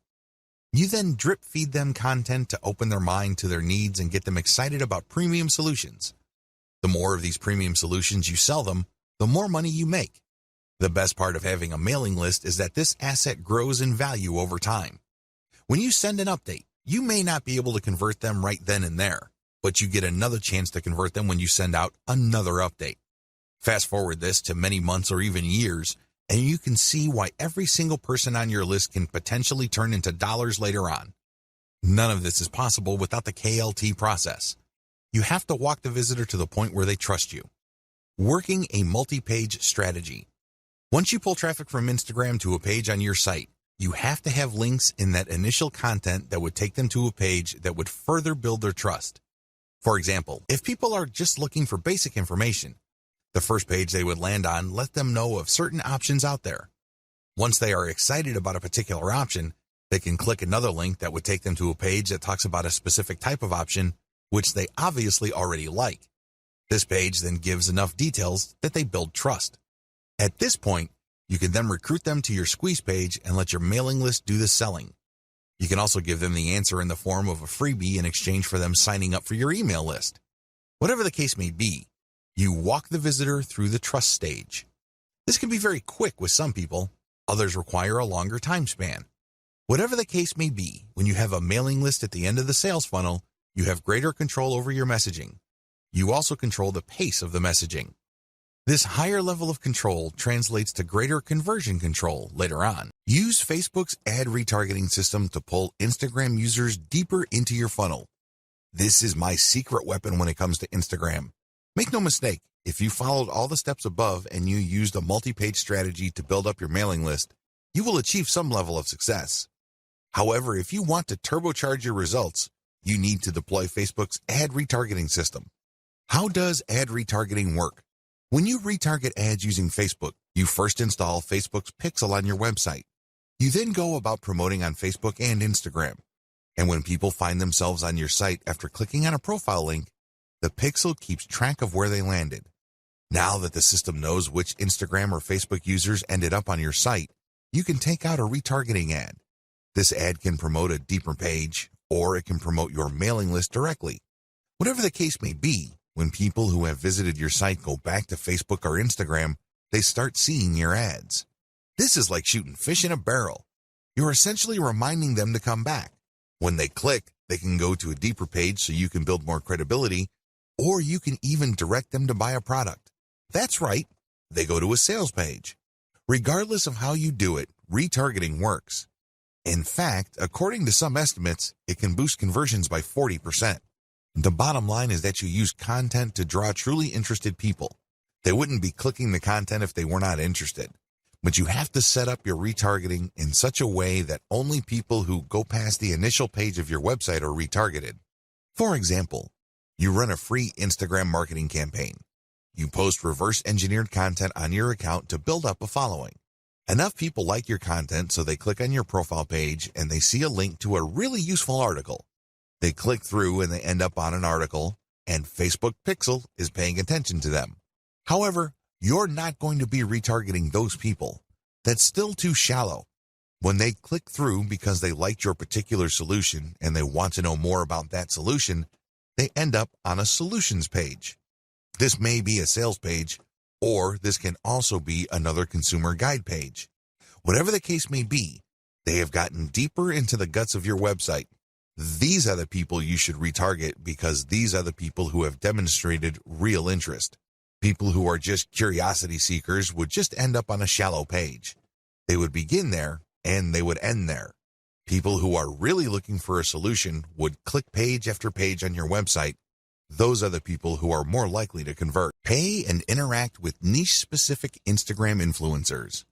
You then drip feed them content to open their mind to their needs and get them excited about premium solutions. The more of these premium solutions you sell them, the more money you make. The best part of having a mailing list is that this asset grows in value over time. When you send an update, you may not be able to convert them right then and there, but you get another chance to convert them when you send out another update. Fast forward this to many months or even years, and you can see why every single person on your list can potentially turn into dollars later on. None of this is possible without the KLT process. You have to walk the visitor to the point where they trust you. Working a multi-page strategy. Once you pull traffic from Instagram to a page on your site, you have to have links in that initial content that would take them to a page that would further build their trust. For example, if people are just looking for basic information, the first page they would land on let them know of certain options out there. Once they are excited about a particular option, they can click another link that would take them to a page that talks about a specific type of option, which they obviously already like. This page then gives enough details that they build trust. At this point, you can then recruit them to your squeeze page and let your mailing list do the selling. You can also give them the answer in the form of a freebie in exchange for them signing up for your email list. Whatever the case may be, you walk the visitor through the trust stage. This can be very quick with some people. Others require a longer time span. Whatever the case may be, when you have a mailing list at the end of the sales funnel, you have greater control over your messaging. You also control the pace of the messaging. This higher level of control translates to greater conversion control later on. Use Facebook's ad retargeting system to pull Instagram users deeper into your funnel. This is my secret weapon when it comes to Instagram. Make no mistake, if you followed all the steps above and you used a multi-page strategy to build up your mailing list, you will achieve some level of success. However, if you want to turbocharge your results, you need to deploy Facebook's ad retargeting system. How does ad retargeting work? When you retarget ads using Facebook, you first install Facebook's Pixel on your website. You then go about promoting on Facebook and Instagram. And when people find themselves on your site after clicking on a profile link, the Pixel keeps track of where they landed. Now that the system knows which Instagram or Facebook users ended up on your site, you can take out a retargeting ad. This ad can promote a deeper page, or it can promote your mailing list directly. Whatever the case may be, when people who have visited your site go back to Facebook or Instagram, they start seeing your ads. This is like shooting fish in a barrel. You're essentially reminding them to come back. When they click, they can go to a deeper page so you can build more credibility, or you can even direct them to buy a product. That's right, they go to a sales page. Regardless of how you do it, retargeting works. In fact, according to some estimates, it can boost conversions by 40%. The bottom line is that you use content to draw truly interested people. They wouldn't be clicking the content if they were not interested. But you have to set up your retargeting in such a way that only people who go past the initial page of your website are retargeted. For example, you run a free Instagram marketing campaign. You post reverse-engineered content on your account to build up a following. Enough people like your content so they click on your profile page and they see a link to a really useful article. They click through and they end up on an article, and Facebook Pixel is paying attention to them. However, you're not going to be retargeting those people. That's still too shallow. When they click through because they liked your particular solution and they want to know more about that solution, they end up on a solutions page. This may be a sales page, or this can also be another consumer guide page. Whatever the case may be, they have gotten deeper into the guts of your website. These are the people you should retarget because these are the people who have demonstrated real interest. People who are just curiosity seekers would just end up on a shallow page. They would begin there and they would end there. People who are really looking for a solution would click page after page on your website. Those are the people who are more likely to convert. Pay and interact with niche-specific Instagram influencers.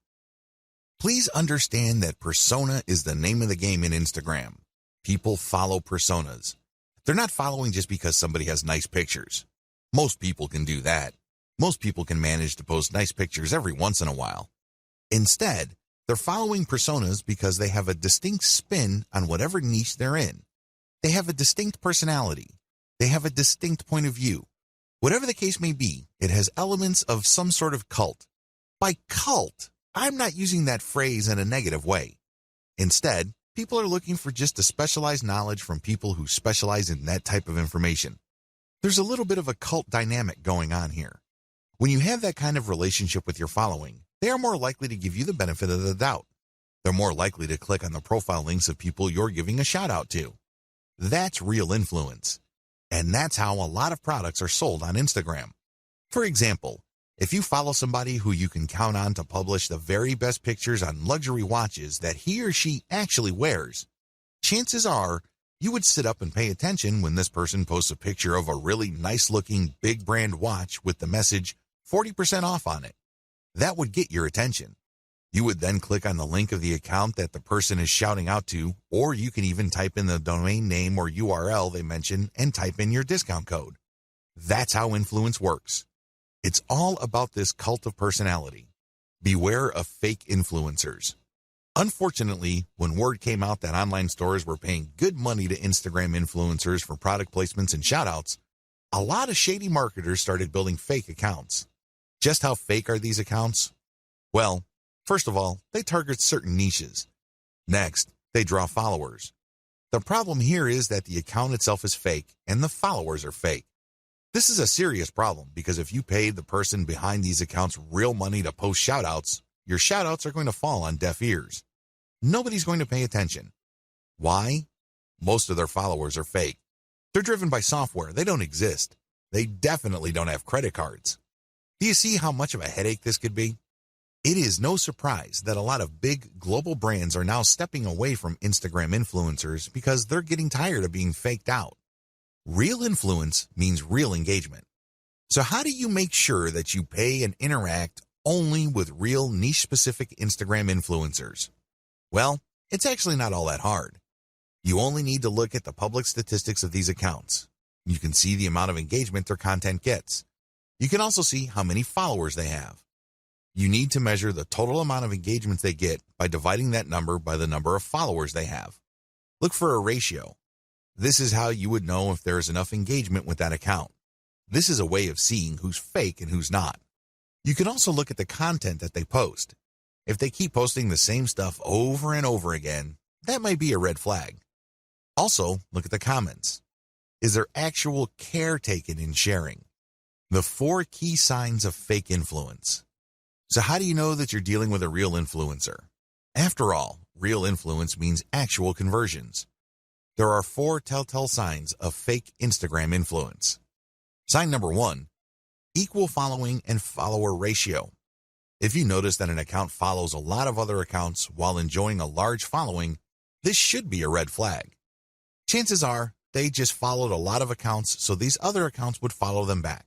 Please understand that persona is the name of the game in Instagram. People follow personas. They're not following just because somebody has nice pictures. Most people can do that. Most people can manage to post nice pictures every once in a while. Instead, they're following personas because they have a distinct spin on whatever niche they're in. They have a distinct personality. They have a distinct point of view. Whatever the case may be, it has elements of some sort of cult. By cult, I'm not using that phrase in a negative way. Instead, people are looking for just a specialized knowledge from people who specialize in that type of information. There's a little bit of a cult dynamic going on here. When you have that kind of relationship with your following, they are more likely to give you the benefit of the doubt. They're more likely to click on the profile links of people you're giving a shout out to. That's real influence. And that's how a lot of products are sold on Instagram. For example, if you follow somebody who you can count on to publish the very best pictures on luxury watches that he or she actually wears, chances are you would sit up and pay attention when this person posts a picture of a really nice-looking big brand watch with the message 40% off on it. That would get your attention. You would then click on the link of the account that the person is shouting out to, or you can even type in the domain name or URL they mention and type in your discount code. That's how influence works. It's all about this cult of personality. Beware of fake influencers. Unfortunately, when word came out that online stores were paying good money to Instagram influencers for product placements and shoutouts, a lot of shady marketers started building fake accounts. Just how fake are these accounts? Well, first of all, they target certain niches. Next, they draw followers. The problem here is that the account itself is fake and the followers are fake. This is a serious problem because if you paid the person behind these accounts real money to post shoutouts, your shoutouts are going to fall on deaf ears. Nobody's going to pay attention. Why? Most of their followers are fake. They're driven by software. They don't exist. They definitely don't have credit cards. Do you see how much of a headache this could be? It is no surprise that a lot of big global brands are now stepping away from Instagram influencers because they're getting tired of being faked out. Real influence means real engagement. So how do you make sure that you pay and interact only with real niche-specific Instagram influencers? Well, it's actually not all that hard. You only need to look at the public statistics of these accounts. You can see the amount of engagement their content gets. You can also see how many followers they have. You need to measure the total amount of engagement they get by dividing that number by the number of followers they have. Look for a ratio. This is how you would know if there is enough engagement with that account. This is a way of seeing who's fake and who's not. You can also look at the content that they post. If they keep posting the same stuff over and over again, that might be a red flag. Also, look at the comments. Is there actual care taken in sharing? The 4 key signs of fake influence. So how do you know that you're dealing with a real influencer? After all, real influence means actual conversions. There are 4 telltale signs of fake Instagram influence. Sign number 1, equal following and follower ratio. If you notice that an account follows a lot of other accounts while enjoying a large following, this should be a red flag. Chances are they just followed a lot of accounts, so these other accounts would follow them back.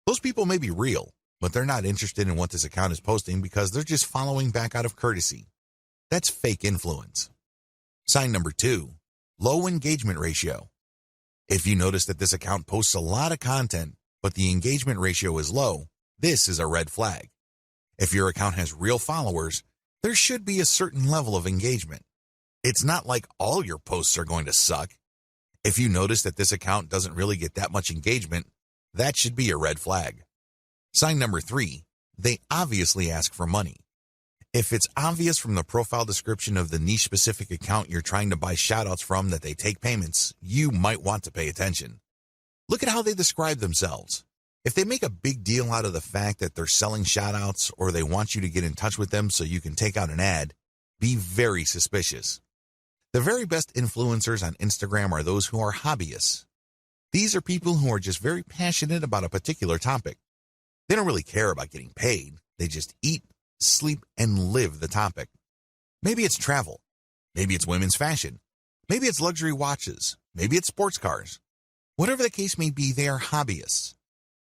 Those people may be real, but they're not interested in what this account is posting because they're just following back out of courtesy. That's fake influence. Sign number 2, low engagement ratio. If you notice that this account posts a lot of content, but the engagement ratio is low, this is a red flag. If your account has real followers, there should be a certain level of engagement. It's not like all your posts are going to suck. If you notice that this account doesn't really get that much engagement, that should be a red flag. Sign number 3, they obviously ask for money. If it's obvious from the profile description of the niche-specific account you're trying to buy shoutouts from that they take payments, you might want to pay attention. Look at how they describe themselves. If they make a big deal out of the fact that they're selling shoutouts or they want you to get in touch with them so you can take out an ad, be very suspicious. The very best influencers on Instagram are those who are hobbyists. These are people who are just very passionate about a particular topic. They don't really care about getting paid. They just eat, sleep, and live the topic. Maybe it's travel. Maybe it's women's fashion. Maybe it's luxury watches. Maybe it's sports cars. Whatever the case may be, they are hobbyists.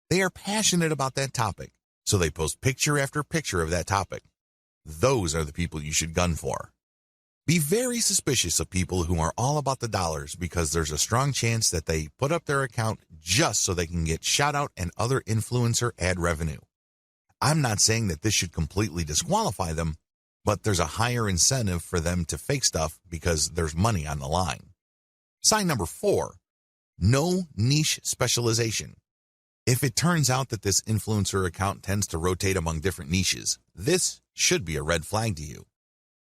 They are passionate about that topic, so they post picture after picture of that topic. Those are the people you should gun for. Be very suspicious of people who are all about the dollars because there's a strong chance that they put up their account just so they can get shout-out and other influencer ad revenue. I'm not saying that this should completely disqualify them, but there's a higher incentive for them to fake stuff because there's money on the line. Sign number 4, no niche specialization. If it turns out that this influencer account tends to rotate among different niches, this should be a red flag to you.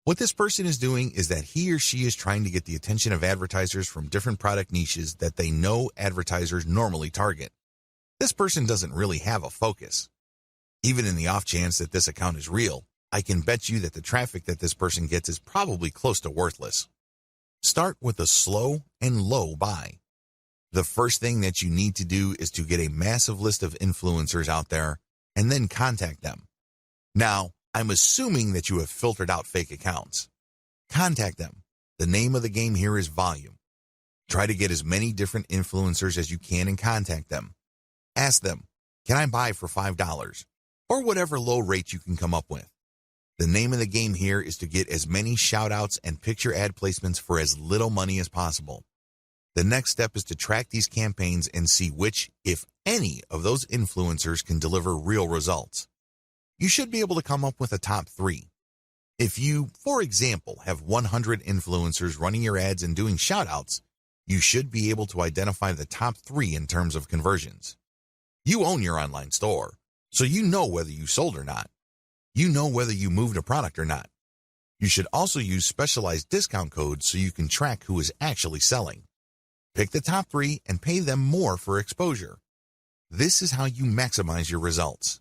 What this person is doing is that he or she is trying to get the attention of advertisers from different product niches that they know advertisers normally target. This person doesn't really have a focus. Even in the off chance that this account is real, I can bet you that the traffic that this person gets is probably close to worthless. Start with a slow and low buy. The first thing that you need to do is to get a massive list of influencers out there and then contact them. Now, I'm assuming that you have filtered out fake accounts. Contact them. The name of the game here is volume. Try to get as many different influencers as you can and contact them. Ask them, can I buy for $5? Or whatever low rate you can come up with. The name of the game here is to get as many shout-outs and picture ad placements for as little money as possible. The next step is to track these campaigns and see which, if any, of those influencers can deliver real results. You should be able to come up with a top 3. If you, for example, have 100 influencers running your ads and doing shoutouts, you should be able to identify the top 3 in terms of conversions. You own your online store, so you know whether you sold or not. You know whether you moved a product or not. You should also use specialized discount codes so you can track who is actually selling. Pick the top 3 and pay them more for exposure. This is how you maximize your results.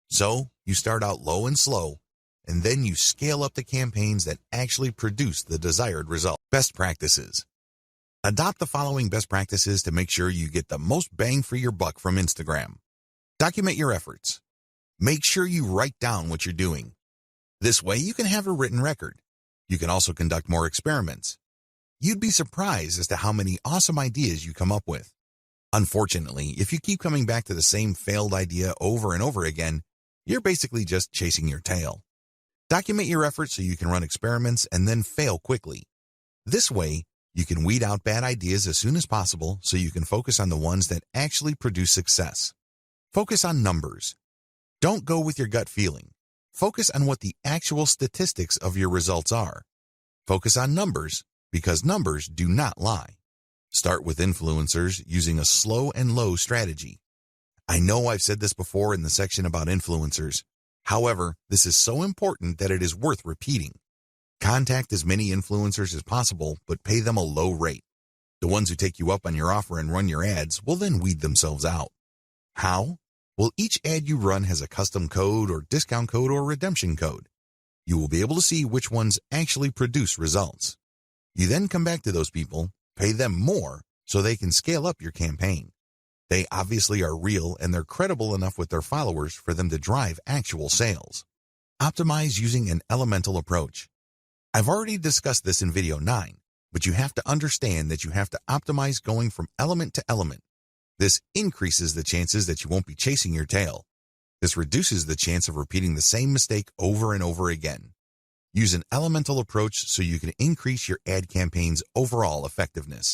So, you start out low and slow, and then you scale up the campaigns that actually produce the desired result. Best practices. Adopt the following best practices to make sure you get the most bang for your buck from Instagram. Document your efforts. Make sure you write down what you're doing. This way you can have a written record. You can also conduct more experiments. You'd be surprised as to how many awesome ideas you come up with. Unfortunately, if you keep coming back to the same failed idea over and over again, you're basically just chasing your tail. Document your efforts so you can run experiments and then fail quickly. This way, you can weed out bad ideas as soon as possible so you can focus on the ones that actually produce success. Focus on numbers. Don't go with your gut feeling. Focus on what the actual statistics of your results are. Focus on numbers because numbers do not lie. Start with influencers using a slow and low strategy. I know I've said this before in the section about influencers. However, this is so important that it is worth repeating. Contact as many influencers as possible, but pay them a low rate. The ones who take you up on your offer and run your ads will then weed themselves out. How? Well, each ad you run has a custom code or discount code or redemption code. You will be able to see which ones actually produce results. You then come back to those people, pay them more so they can scale up your campaign. They obviously are real and they're credible enough with their followers for them to drive actual sales. Optimize using an elemental approach. I've already discussed this in video 9, but you have to understand that you have to optimize going from element to element. This increases the chances that you won't be chasing your tail. This reduces the chance of repeating the same mistake over and over again. Use an elemental approach so you can increase your ad campaign's overall effectiveness.